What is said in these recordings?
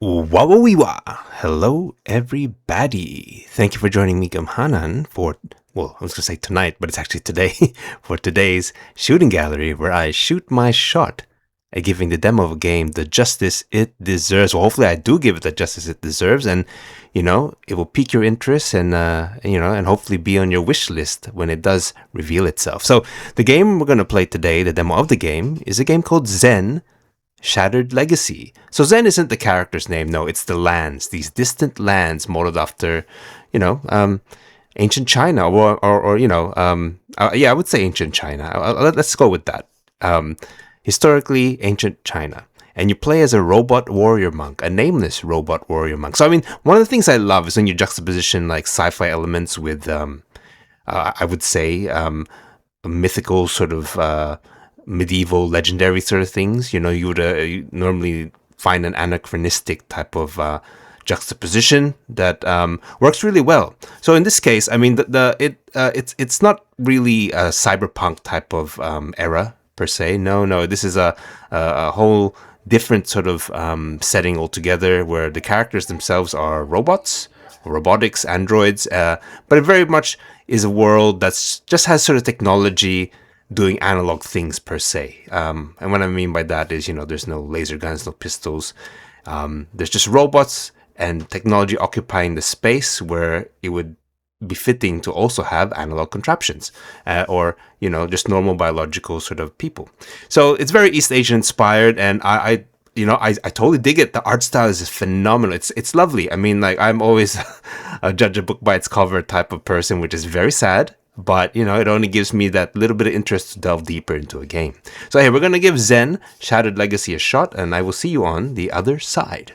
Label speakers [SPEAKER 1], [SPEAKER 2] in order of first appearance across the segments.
[SPEAKER 1] Wawawiwa! Hello, everybody. Thank you for joining me, Gamhanan, for, well, I was going to say tonight, but it's actually today, for today's shooting gallery, where I shoot my shot at giving the demo of a game the justice it deserves. Well, hopefully I do give it the justice it deserves, and, it will pique your interest and hopefully be on your wish list when it does reveal itself. So, the game we're going to play today, the demo of the game, is a game called Zhen, Shattered Legacy. So Zhen isn't the character's name, no, it's the lands, these distant lands modeled after, ancient China, I would say ancient China. Let's go with that. Historically, ancient China. And you play as a robot warrior monk, a nameless robot warrior monk. So, I mean, one of the things I love is when you juxtaposition like sci-fi elements with, I would say, a mythical sort of medieval legendary sort of things. You would normally find an anachronistic type of juxtaposition that works really well. So in this case, I mean, it's not really a cyberpunk type of era per se. No, this is a whole different sort of setting altogether, where the characters themselves are robots, robotics, androids, but it very much is a world that's just has sort of technology doing analog things per se. And what I mean by that is, there's no laser guns, no pistols. There's just robots and technology occupying the space where it would be fitting to also have analog contraptions, or, just normal biological sort of people. So it's very East Asian inspired, and I totally dig it. The art style is phenomenal. It's lovely. I mean, like, I'm always a judge a book by its cover type of person, which is very sad. But, it only gives me that little bit of interest to delve deeper into a game. So, hey, we're going to give Zhen Shattered Legacy a shot, and I will see you on the other side.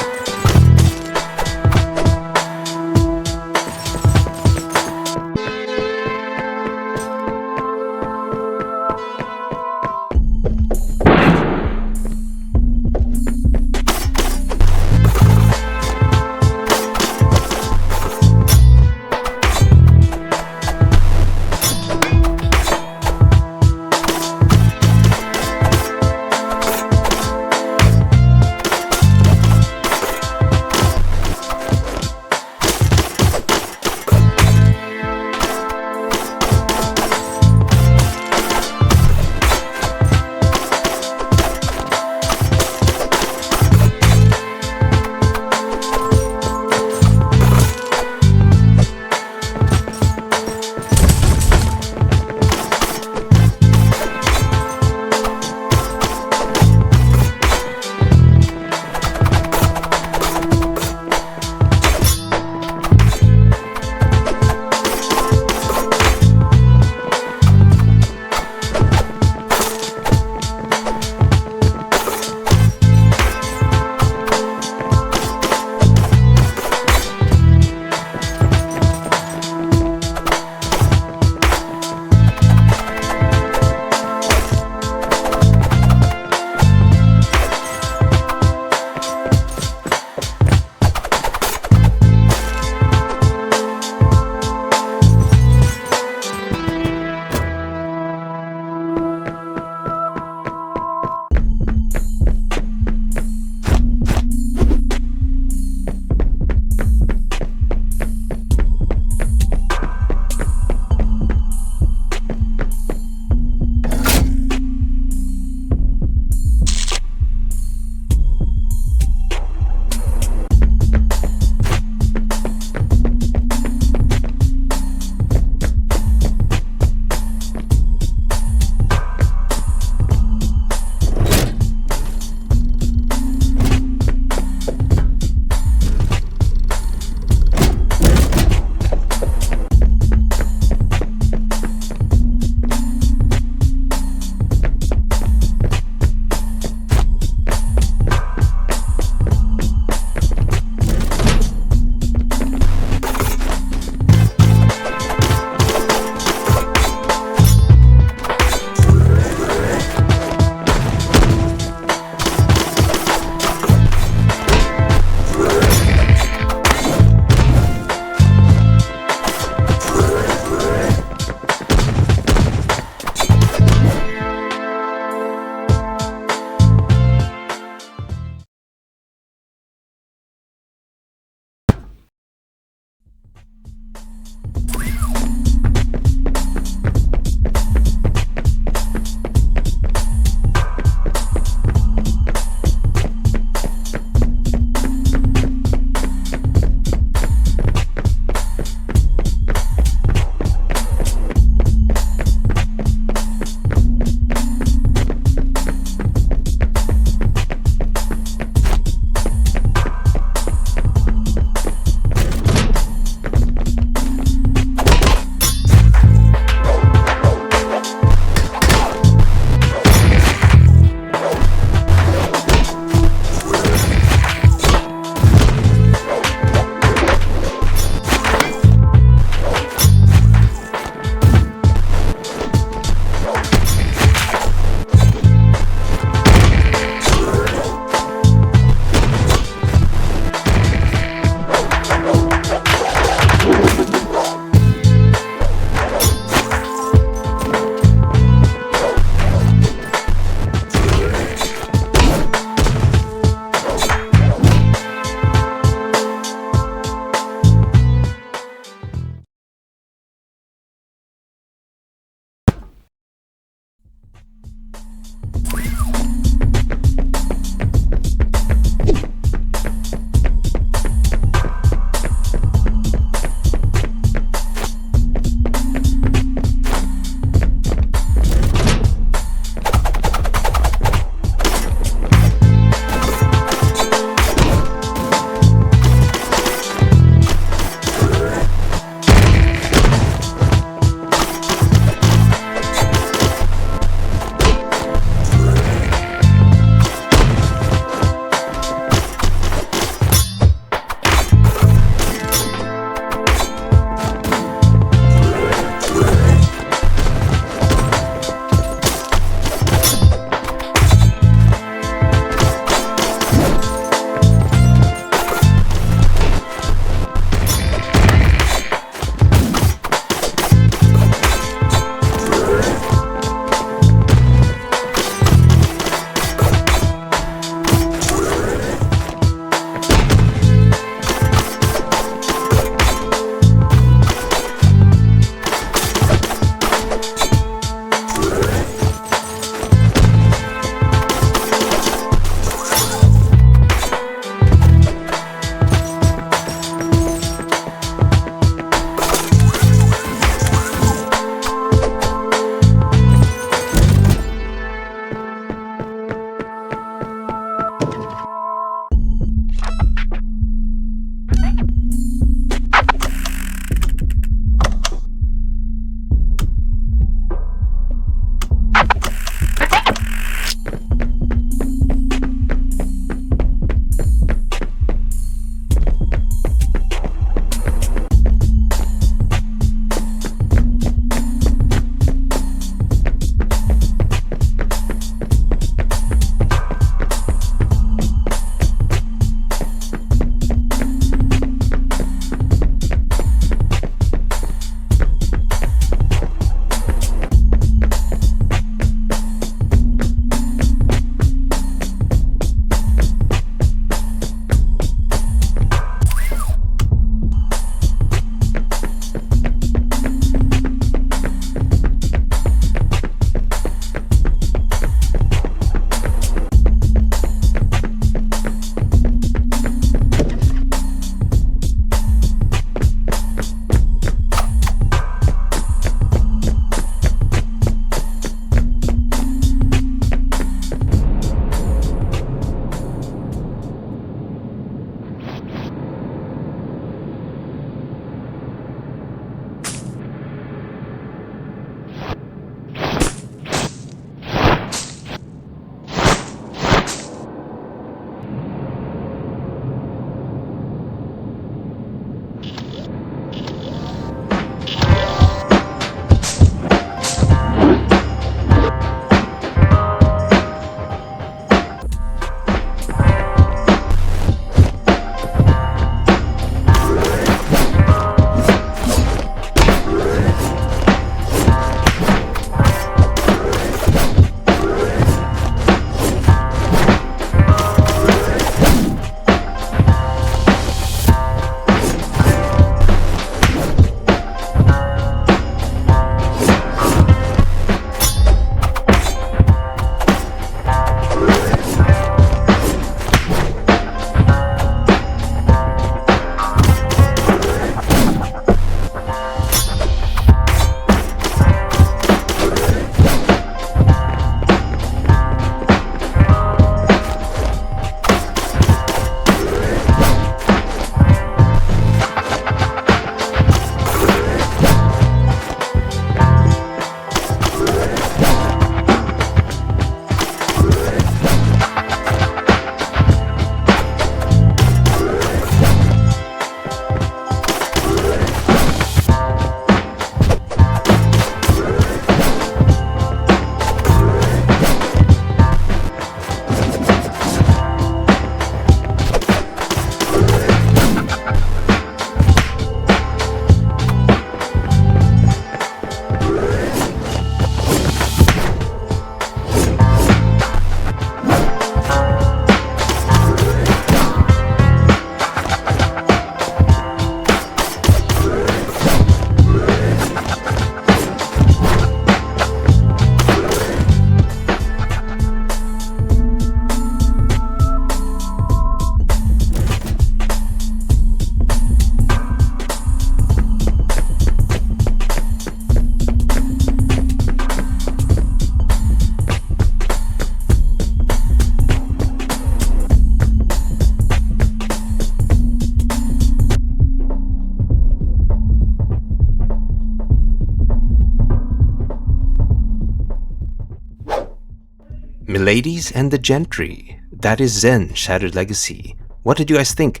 [SPEAKER 1] Miladies and the Gentry. That is Zhen, Shattered Legacy. What did you guys think?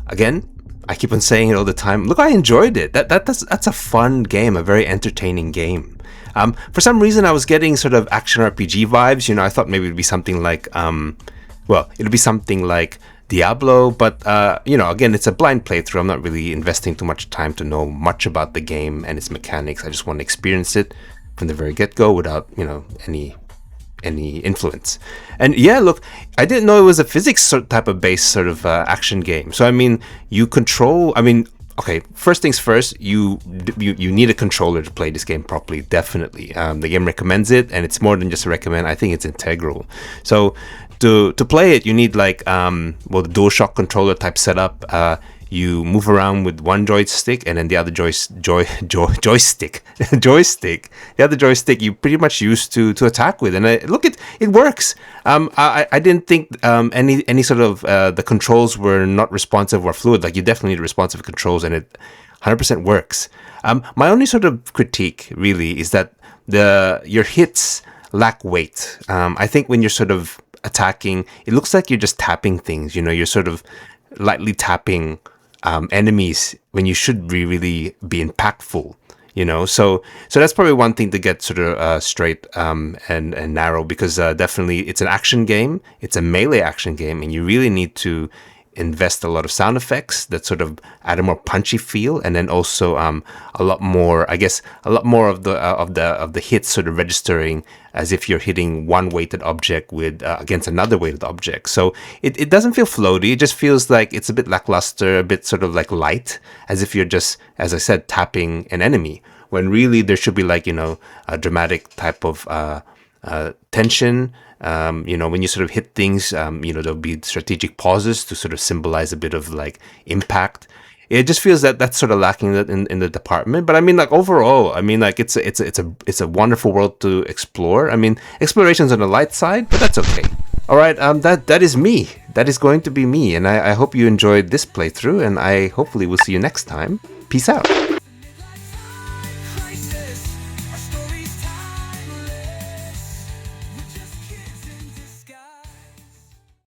[SPEAKER 1] Again, I keep on saying it all the time. Look, I enjoyed it. That's a fun game, a very entertaining game. For some reason, I was getting sort of action RPG vibes. I thought maybe it'd be something like, it'd be something like Diablo, but again, it's a blind playthrough. I'm not really investing too much time to know much about the game and its mechanics. I just want to experience it from the very get-go without any influence. And yeah, look, I didn't know it was a physics type of based sort of action game. So I mean, you control. I mean, okay. First things first, you need a controller to play this game properly. Definitely, the game recommends it, and it's more than just a recommend. I think it's integral. So to play it, you need like the DualShock controller type setup. You move around with one joystick, and then the other joystick. The other joystick you pretty much use to attack with, and it works. I didn't think any sort of the controls were not responsive or fluid. Like, you definitely need responsive controls, and it 100% works. My only sort of critique really is that your hits lack weight. I think when you're sort of attacking, it looks like you're just tapping things. You're sort of lightly tapping enemies when you should really be impactful. So that's probably one thing to get sort of straight and narrow, because definitely it's an action game. It's a melee action game, and you really need to invest a lot of sound effects that sort of add a more punchy feel, and then also a lot more of the hits sort of registering as if you're hitting one weighted object with against another weighted object. So it doesn't feel floaty. It just feels like it's a bit lackluster, a bit sort of like light, as if you're just, as I said, tapping an enemy, when really there should be like a dramatic type of tension. When you sort of hit things, there'll be strategic pauses to sort of symbolize a bit of like impact. It just feels that that's sort of lacking in the department. But I mean, like, overall, I mean, like, it's a wonderful world to explore. I mean, exploration's on the light side, but that's okay. All right, that is me. That is going to be me, and I hope you enjoyed this playthrough, and I hopefully will see you next time. Peace out.